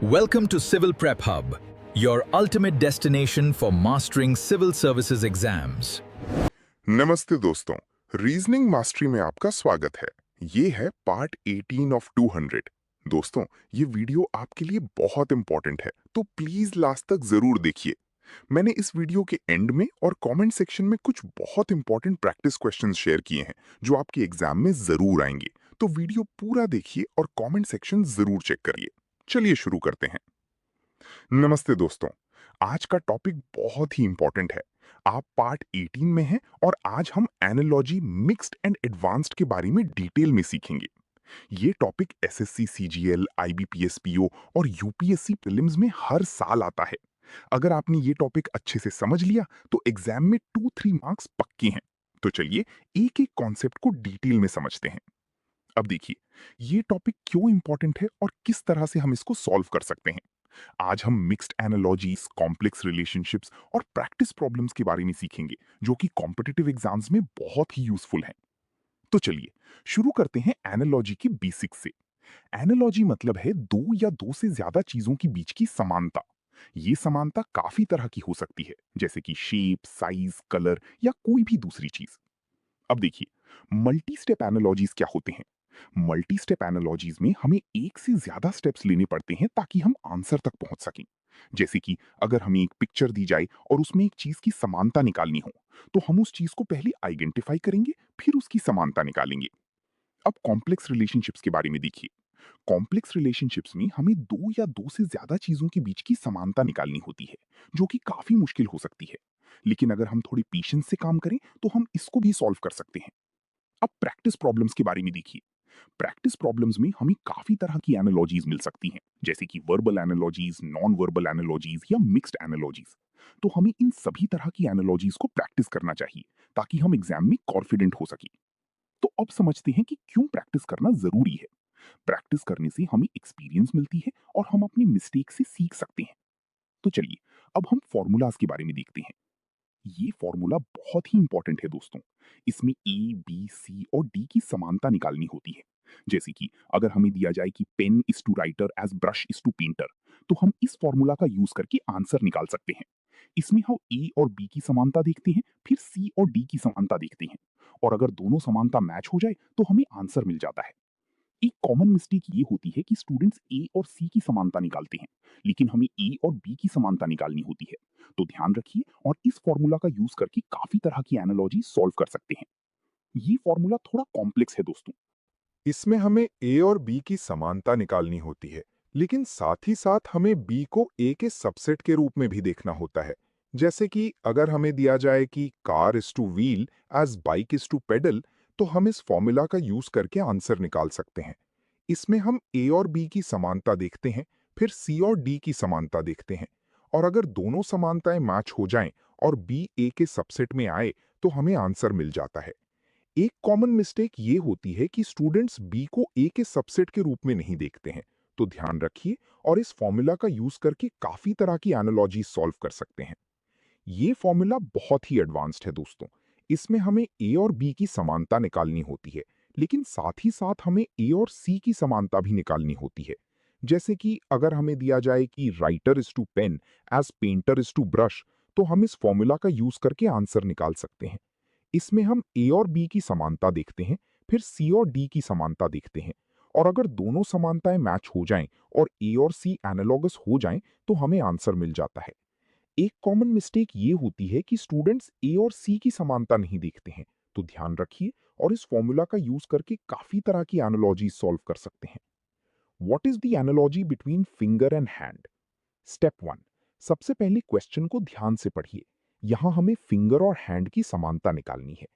Welcome to Civil Prep Hub, your ultimate destination for mastering civil services exams. नमस्ते दोस्तों, reasoning mastery में आपका स्वागत है। ये है पार्ट 18 ऑफ 200। दोस्तों, ये वीडियो आपके लिए बहुत इंपॉर्टेंट है, तो प्लीज लास्ट तक जरूर देखिए। मैंने इस वीडियो के एंड में और कमेंट सेक्शन में कुछ बहुत इंपॉर्टेंट प्रैक्टिस क्वेश्चंस शेयर किए हैं जो आपके एग्जाम में जरूर आएंगे। तो वीडियो पूरा देखिए और कमेंट सेक्शन जरूर चेक करिए। चलिए शुरू करते हैं। नमस्ते दोस्तों, आज का टॉपिक बहुत ही इंपॉर्टेंट है। आप पार्ट 18 में हैं और आज हम एनालॉजी मिक्स्ड एंड एडवांस्ड के बारे में डिटेल में सीखेंगे। ये topic SSC CGL, IBPS PO और यूपीएससी प्रीलिम्स में हर साल आता है। अगर आपने ये टॉपिक अच्छे से समझ लिया तो एग्जाम में 2-3 मार्क्स पक्के हैं। तो चलिए एक एक कॉन्सेप्ट को डिटेल में समझते हैं। अब देखिए, ये टॉपिक क्यों इंपॉर्टेंट है और किस तरह से हम इसको सॉल्व कर सकते हैं। आज हम मिक्स्ड एनालॉजीज, कॉम्प्लेक्स रिलेशनशिप्स और प्रैक्टिस प्रॉब्लम्स के बारे में सीखेंगे जो कि कॉम्पिटिटिव एग्जाम्स में बहुत ही यूजफुल हैं। तो चलिए शुरू करते हैं एनालॉजी के बेसिक्स से। एनालॉजी मतलब है दो या दो से ज्यादा चीजों के बीच की समानता। ये समानता काफी तरह की हो सकती है, जैसे कि शेप, साइज, कलर या कोई भी दूसरी चीज। अब देखिए, मल्टी स्टेप एनालॉजीज क्या होते हैं। मल्टी स्टेप एनालॉजीज में हमें एक से ज्यादा स्टेप्स लेने पड़ते हैं ताकि हम आंसर तक पहुंच सकें। जैसे कि अगर हमें एक पिक्चर दी जाए और उसमें एक चीज की समानता निकालनी हो, तो हम उस चीज को पहले आइडेंटिफाई करेंगे, फिर उसकी समानता निकालेंगे। अब कॉम्प्लेक्स रिलेशनशिप्स के बारे में देखिए। कॉम्प्लेक्स रिलेशनशिप्स में हमें दो या दो से ज्यादा चीजों के बीच की समानता निकालनी होती है, जो कि काफी मुश्किल हो सकती है। लेकिन अगर हम थोड़ी पेशेंस से काम करें तो हम इसको भी सॉल्व कर सकते हैं। अब प्रैक्टिस प्रॉब्लम्स के बारे में देखिए। प्रैक्टिस प्रॉब्लम्स में हमें काफी तरह की एनालॉजीज मिल सकती हैं, जैसे कि verbal analogies, non verbal analogies या मिक्स्ड एनालॉजीज। तो हमें इन सभी तरह की एनालॉजीज को प्रैक्टिस करना चाहिए ताकि हम एग्जाम में कॉन्फिडेंट हो सके। तो अब समझते हैं कि क्यों प्रैक्टिस करना जरूरी है। प्रैक्टिस करने से हमें एक्सपीरियंस मिलती है और हम अपनी मिस्टेक से सीख सकते हैं। तो चलिए अब हम फॉर्मूलाज के बारे में देखते हैं। ये फॉर्मूला बहुत ही इंपॉर्टेंट है दोस्तों। इसमें ए, बी, सी और डी की समानता निकालनी होती है। जैसे कि अगर हमें दिया जाए कि pen is to writer as brush is to painter, तो हम इस फॉर्मूला का यूज करके आंसर निकाल सकते हैं। इसमें हम ए और बी की समानता देखते हैं, फिर सी और डी की समानता देखते हैं, और अगर दोनों समानता मैच हो जाए तो हमें आंसर मिल जाता है। एक कॉमन मिस्टेक ये होती है कि स्टूडेंट्स ए और सी की समानता निकालते हैं, लेकिन हमें ए और बी की समानता निकालनी होती है। तो ध्यान रखिए और इस फॉर्मूला का यूज करके काफी तरह की एनालॉजी सॉल्व कर सकते हैं। ये फॉर्मूला थोड़ा कॉम्प्लेक्स है दोस्तों। इसमें हमें ए और बी की समानता निकालनी होती है, लेकिन साथ ही साथ हमें बी को ए के सबसेट के रूप में भी देखना होता है। जैसे कि अगर हमें दिया जाए कि car is to wheel as bike is to pedal, तो हम इस फॉर्मूला का यूज करके आंसर निकाल सकते हैं। इसमें हम ए और बी की समानता देखते हैं, फिर सी और डी की समानता देखते हैं, और अगर दोनों समानताएं मैच हो जाएं और बी ए के सबसेट में आए तो हमें आंसर मिल जाता है। एक कॉमन मिस्टेक ये होती है कि स्टूडेंट्स बी को ए के सबसेट के रूप में नहीं देखते हैं। तो ध्यान रखिए और इस फॉर्मूला का यूज करके काफी तरह की एनालॉजी सॉल्व कर सकते हैं। ये फॉर्मूला बहुत ही एडवांस्ड है दोस्तों। इसमें हमें ए और बी की समानता निकालनी होती है, लेकिन साथ ही साथ हमें ए और सी की समानता भी निकालनी होती है। जैसे कि अगर हमें दिया जाए कि writer is to pen as painter is to brush, तो हम इस फॉर्मूला का यूज करके आंसर निकाल सकते हैं। इसमें हम ए और बी की समानता देखते हैं, फिर सी और डी की समानता देखते हैं, और अगर दोनों समानताएं मैच हो जाएं और ए और सी एनालॉगस हो जाएं तो हमें आंसर मिल जाता है। एक कॉमन मिस्टेक ये होती है कि स्टूडेंट्स ए और सी की समानता नहीं देखते हैं। तो ध्यान रखिए और इस फॉर्मूला का यूज करके काफी तरह की एनालॉजी सॉल्व कर सकते हैं। What is the analogy between finger and hand? Step 1। सबसे पहले क्वेश्चन को ध्यान से पढ़िए। यहां हमें फिंगर और हैंड की समानता निकालनी है।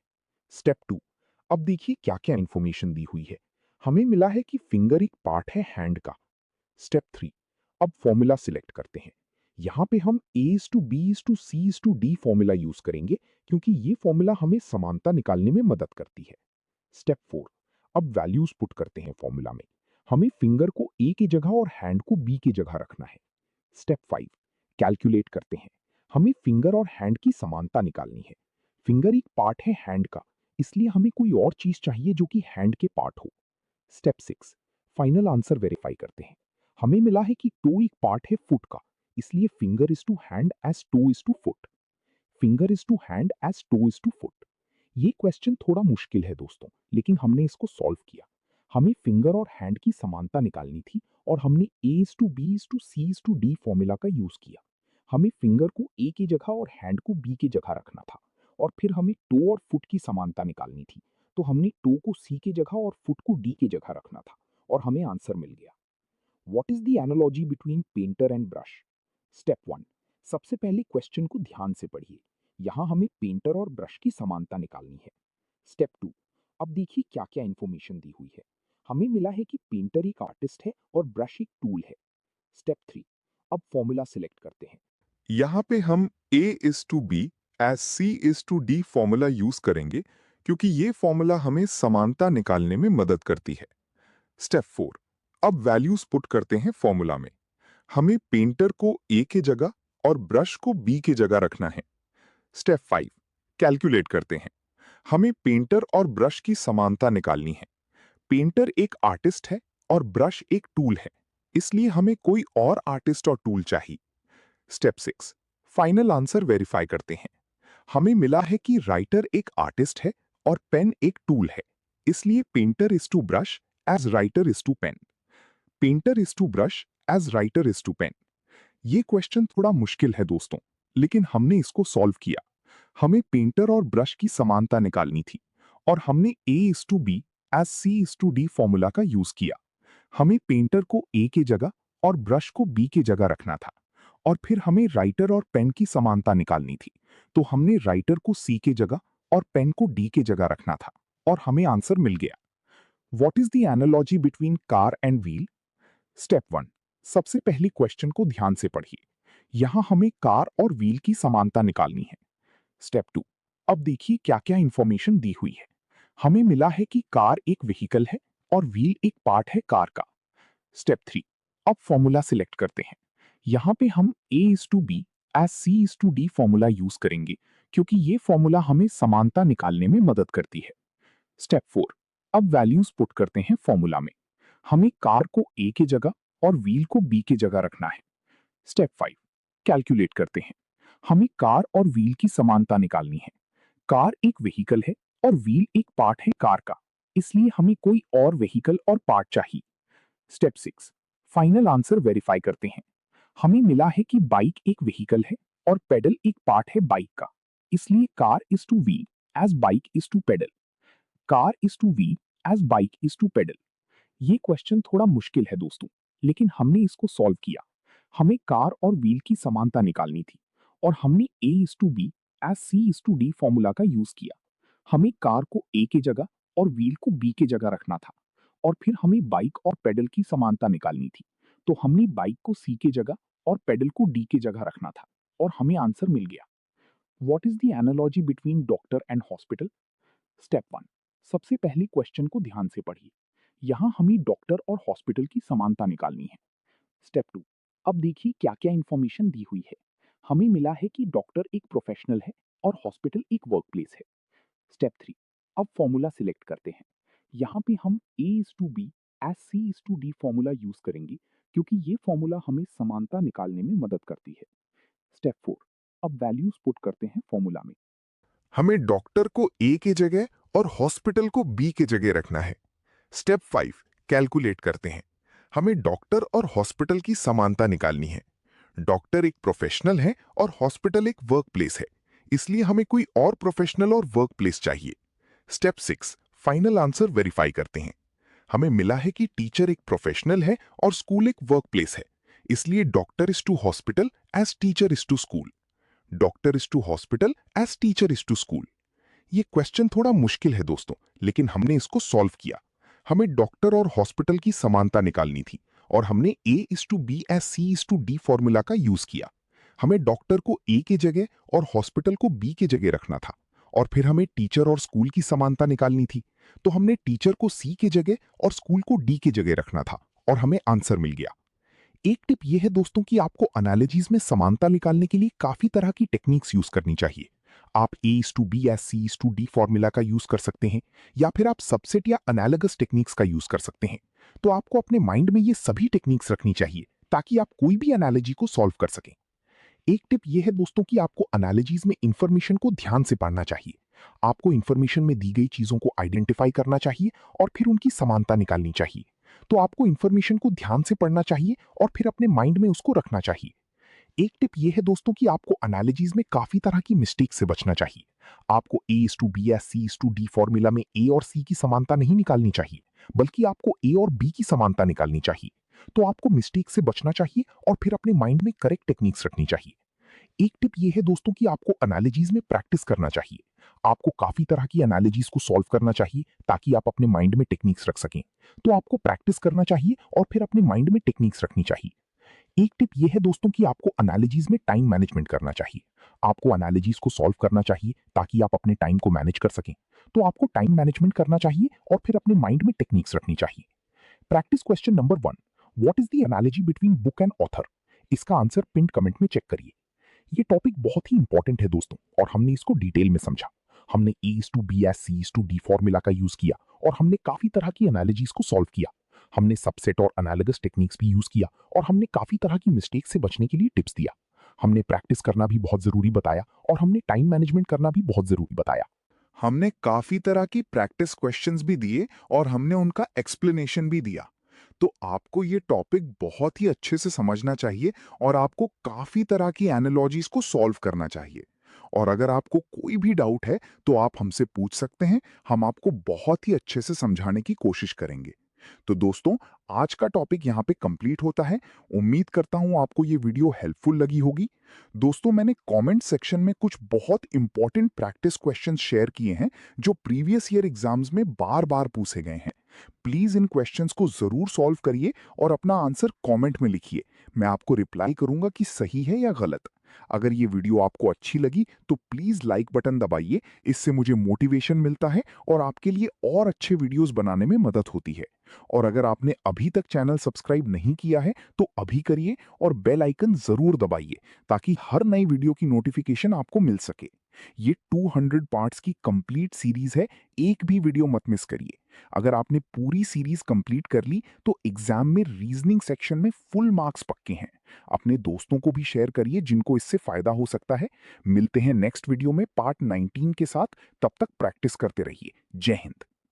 स्टेप 2। अब देखिए क्या क्या इंफॉर्मेशन दी हुई है। हमें मिला है कि फिंगर एक पार्ट है हैंड का। स्टेप 3। अब फॉर्मूला सिलेक्ट करते हैं। यहां पे हम A is to B is to C is to D formula use करेंगे, क्योंकि ये फॉर्मूला हमें समानता निकालने में मदद करती है। स्टेप 4। अब वैल्यूज पुट करते हैं फॉर्मूला में। हमें फिंगर को ए की जगह और हैंड को बी की जगह रखना है। स्टेप 5। कैलकुलेट करते हैं। हमें फिंगर और हैंड की समानता निकालनी है। फिंगर एक पार्ट है हैंड का, इसलिए हमें कोई और चीज चाहिए जो कि हैंड के पार्ट हो। स्टेप 6। फाइनल आंसर वेरीफाई करते हैं। हमें मिला है कि टो एक पार्ट है फुट का, इसलिए finger is to hand as toe is to foot. Finger is to hand as toe is to foot. ये क्वेश्चन थोड़ा मुश्किल है दोस्तों, लेकिन हमने इसको सॉल्व किया। हमें फिंगर और हैंड की समानता निकालनी थी और हमने A is to B is to C is to D formula का यूज किया। हमें फिंगर को ए की जगह और हैंड को बी की जगह रखना था और फिर हमें टो और फुट की समानता निकालनी थी। तो हमने टो को सी की जगह और फुट को डी की जगह रखना था और हमें आंसर मिल गया। What is the analogy between painter and brush? Step 1। सबसे पहले क्वेश्चन को ध्यान से पढ़िए। यहाँ हमें पेंटर और ब्रश की समानता निकालनी है। स्टेप 2। अब देखिए क्या क्या इंफॉर्मेशन दी हुई है। हमें मिला है कि पेंटर एक आर्टिस्ट है और ब्रश एक टूल है। स्टेप 3। अब फॉर्मूला सिलेक्ट करते हैं। यहाँ पे हम A is to B as C is to D formula use करेंगे क्योंकि ये फॉर्मूला हमें समानता निकालने में मदद करती है। स्टेप 4। अब वैल्यूज पुट करते हैं फॉर्मूला में। हमें पेंटर को A के जगह और ब्रश को B के जगह रखना है। स्टेप 5। कैलकुलेट करते हैं। हमें पेंटर और ब्रश की समानता निकालनी है। पेंटर एक आर्टिस्ट है और ब्रश एक टूल है, इसलिए हमें कोई और आर्टिस्ट और टूल चाहिए। स्टेप 6। फाइनल आंसर वेरीफाई करते हैं। हमें मिला है कि राइटर एक आर्टिस्ट है और पेन एक टूल है, इसलिए painter is to brush as writer is to pen. Painter is to brush as writer is to pen. ये क्वेश्चन थोड़ा मुश्किल है दोस्तों, लेकिन हमने इसको सॉल्व किया। हमें पेंटर और ब्रश की समानता निकालनी थी और हमने A is to B as C is to D formula का यूज किया। हमें पेंटर को A के जगह और ब्रश को B के जगह रखना था और फिर हमें राइटर और पेन की समानता निकालनी थी, तो हमने राइटर को C के जगह और पेन को D के जगह रखना था और हमें आंसर मिल गया। What is the analogy between car and wheel? Step 1। सबसे पहले क्वेश्चन को ध्यान से पढ़िए। यहां हमें कार और व्हील की समानता निकालनी है। स्टेप 2। अब देखिए क्या क्या इंफॉर्मेशन दी हुई है। हमें मिला है कि कार एक व्हीकल है और व्हील एक पार्ट है कार का। स्टेप 3। अब फॉर्मूला सिलेक्ट करते हैं। यहां पे हम A is to B as C is to D formula use करेंगे क्योंकि ये फॉर्मूला हमें समानता निकालने में मदद करती है। स्टेप 4। अब वैल्यूज पुट करते हैं फॉर्मूला में। हमें कार को A के जगह और व्हील को B के जगह रखना है। स्टेप 5। कैलकुलेट करते हैं। हमें कार और व्हील की समानता निकालनी है। कार एक व्हीकल है और व्हील एक पार्ट है कार का, इसलिए हमें कोई और व्हीकल और पार्ट चाहिए। स्टेप 6। फाइनल आंसर वेरीफाई करते हैं। हमें मिला है कि बाइक एक व्हीकल है और पेडल एक पार्ट है बाइक का, इसलिए car is to wheel as bike is to pedal. Car is to wheel as bike is to pedal. ये क्वेश्चन थोड़ा मुश्किल है दोस्तों, लेकिन हमने इसको सॉल्व किया। हमें कार और व्हील की समानता निकालनी थी और हमने A is to B as C is to D formula का यूज किया। हमें कार को A के जगह और व्हील को B के जगह रखना था और फिर हमें बाइक और पेडल की समानता निकालनी थी, तो हमने बाइक को C के जगह और पेडल को D के जगह रखना था और हमें आंसर मिल गया। What is the analogy between doctor and hospital? Step 1। सबसे पहले क्वेश्चन को ध्यान से पढ़िए। यहाँ हमें डॉक्टर और हॉस्पिटल की समानता निकालनी है। स्टेप 2। अब देखिए क्या क्या इंफॉर्मेशन दी हुई है। हमें मिला है कि डॉक्टर एक प्रोफेशनल है और हॉस्पिटल एक वर्कप्लेस है। स्टेप 3। अब फॉर्मूला सिलेक्ट करते हैं। यहाँ पे हम A is to B as C is to D formula use करेंगे क्योंकि ये फॉर्मूला हमें समानता निकालने में मदद करती है। स्टेप 4। अब वैल्यूज पुट करते हैं फॉर्मूला में। हमें डॉक्टर को A के जगह और हॉस्पिटल को B के जगह रखना है। स्टेप 5। कैलकुलेट करते हैं। हमें डॉक्टर और हॉस्पिटल की समानता निकालनी है। डॉक्टर एक प्रोफेशनल है और हॉस्पिटल एक वर्कप्लेस है, इसलिए हमें कोई और प्रोफेशनल और वर्कप्लेस चाहिए। स्टेप 6। फाइनल आंसर वेरीफाई करते हैं। हमें मिला है कि टीचर एक प्रोफेशनल है और स्कूल एक वर्कप्लेस है, इसलिए doctor is to hospital as teacher is to school. Doctor is to hospital as teacher is to school. ये क्वेश्चन थोड़ा मुश्किल है दोस्तों, लेकिन हमने इसको सॉल्व किया। हमें डॉक्टर और हॉस्पिटल की समानता निकालनी थी और हमने A is to B as C is to D formula का यूज किया। हमें डॉक्टर को A के जगह और हॉस्पिटल को B के जगह रखना था और फिर हमें टीचर और स्कूल की समानता निकालनी थी, तो हमने टीचर को C के जगह और स्कूल को D के जगह रखना था और हमें आंसर मिल गया। एक टिप यह है दोस्तों कि आपको एनालॉजीज में समानता निकालने के लिए काफी तरह की टेक्निक्स यूज करनी चाहिए। आप A:B या C:D फॉर्मूला का यूज कर सकते हैं, या फिर आप सबसेट या एनालॉगस टेक्निक्स का यूज कर सकते हैं। तो आपको अपने माइंड में ये सभी टेक्निक्स रखनी चाहिए ताकि आप कोई भी एनालॉजी को सॉल्व कर सकें। एक टिप यह है दोस्तों कि आपको एनालॉजीज में इंफॉर्मेशन को ध्यान से पढ़ना चाहिए। आपको इंफॉर्मेशन में दी गई चीजों को आइडेंटिफाई करना चाहिए और फिर उनकी समानता निकालनी चाहिए। तो आपको इंफॉर्मेशन को ध्यान से पढ़ना चाहिए और फिर अपने माइंड में उसको रखना चाहिए। एक टिप यह है दोस्तों कि आपको एनालॉजीज में काफी तरह की मिस्टेक से बचना चाहिए। आपको A:B या C:D फॉर्मूला में A और C की समानता नहीं निकालनी चाहिए, बल्कि आपको A और B की समानता निकालनी चाहिए। तो आपको मिस्टेक से बचना चाहिए और फिर अपने माइंड में करेक्ट टेक्निक्स रखनी चाहिए। एक टिप यह है दोस्तों कि आपको एनालॉजीज में प्रैक्टिस करना चाहिए। आपको काफी तरह की एनालॉजीज को सॉल्व करना चाहिए ताकि आप अपने माइंड में टेक्निक्स रख सकें। तो आपको प्रैक्टिस करना चाहिए और फिर अपने माइंड में टेक्निक्स रखनी चाहिए। एक टिप यह है दोस्तों कि आपको एनालॉजीज में टाइम मैनेजमेंट करना चाहिए। आपको एनालॉजीज को सॉल्व करना चाहिए ताकि आप अपने टाइम को मैनेज कर सकें। तो आपको टाइम मैनेजमेंट करना चाहिए और फिर अपने माइंड में टेक्निक्स रखनी चाहिए। Practice question number 1, what is the analogy between book and author? इसका आंसर पिन कमेंट में चेक करिए। ये टॉपिक बहुत ही इंपॉर्टेंट है दोस्तों, और हमने इसको डिटेल में समझा। हमने A:B या C:D फॉर्मूला का यूज किया और हमने काफी तरह की एनालॉजीज को सॉल्व किया। हमने सबसेट और एनालॉगस टेक्निक्स भी यूज किया और हमने काफी तरह की मिस्टेक से बचने के लिए टिप्स दिया। हमने प्रैक्टिस करना भी बहुत जरूरी बताया और हमने टाइम मैनेजमेंट करना भी बहुत जरूरी बताया। हमने काफी तरह की प्रैक्टिस क्वेश्चंस भी दिए और हमने उनका एक्सप्लेनेशन भी दिया। तो आपको ये टॉपिक बहुत ही अच्छे से समझना चाहिए और आपको काफी तरह की एनालॉजीज को सॉल्व करना चाहिए। और अगर आपको कोई भी डाउट है तो आप हमसे पूछ सकते हैं, हम आपको बहुत ही अच्छे से समझाने की कोशिश करेंगे। तो दोस्तों, आज का टॉपिक यहाँ पे कंप्लीट होता है। उम्मीद करता हूँ आपको ये वीडियो हेल्पफुल लगी होगी। दोस्तों, मैंने कमेंट सेक्शन में कुछ बहुत इंपॉर्टेंट प्रैक्टिस क्वेश्चंस शेयर किए हैं जो प्रीवियस ईयर एग्जाम्स में बार बार पूछे गए हैं। प्लीज इन क्वेश्चंस को जरूर सॉल्व करिए और अपना आंसर कमेंट में लिखिए। मैं आपको रिप्लाई करूंगा कि सही है या गलत। अगर ये वीडियो आपको अच्छी लगी तो प्लीज लाइक बटन दबाइए, इससे मुझे मोटिवेशन मिलता है और आपके लिए और अच्छे वीडियोस बनाने में मदद होती है। और अगर आपने अभी तक चैनल सब्सक्राइब नहीं किया है तो अभी करिए और बेल आइकन जरूर दबाइए ताकि हर नई वीडियो की नोटिफिकेशन आपको मिल सके। ये 200 पार्ट्स की कंप्लीट सीरीज है, एक भी वीडियो मत मिस करिए। अगर आपने पूरी सीरीज कंप्लीट कर ली तो एग्जाम में रीजनिंग सेक्शन में फुल मार्क्स पक्के हैं। अपने दोस्तों को भी शेयर करिए जिनको इससे फायदा हो सकता है। मिलते हैं नेक्स्ट वीडियो में पार्ट 19 के साथ। तब तक प्रैक्टिस करते रहिए। जय हिंद।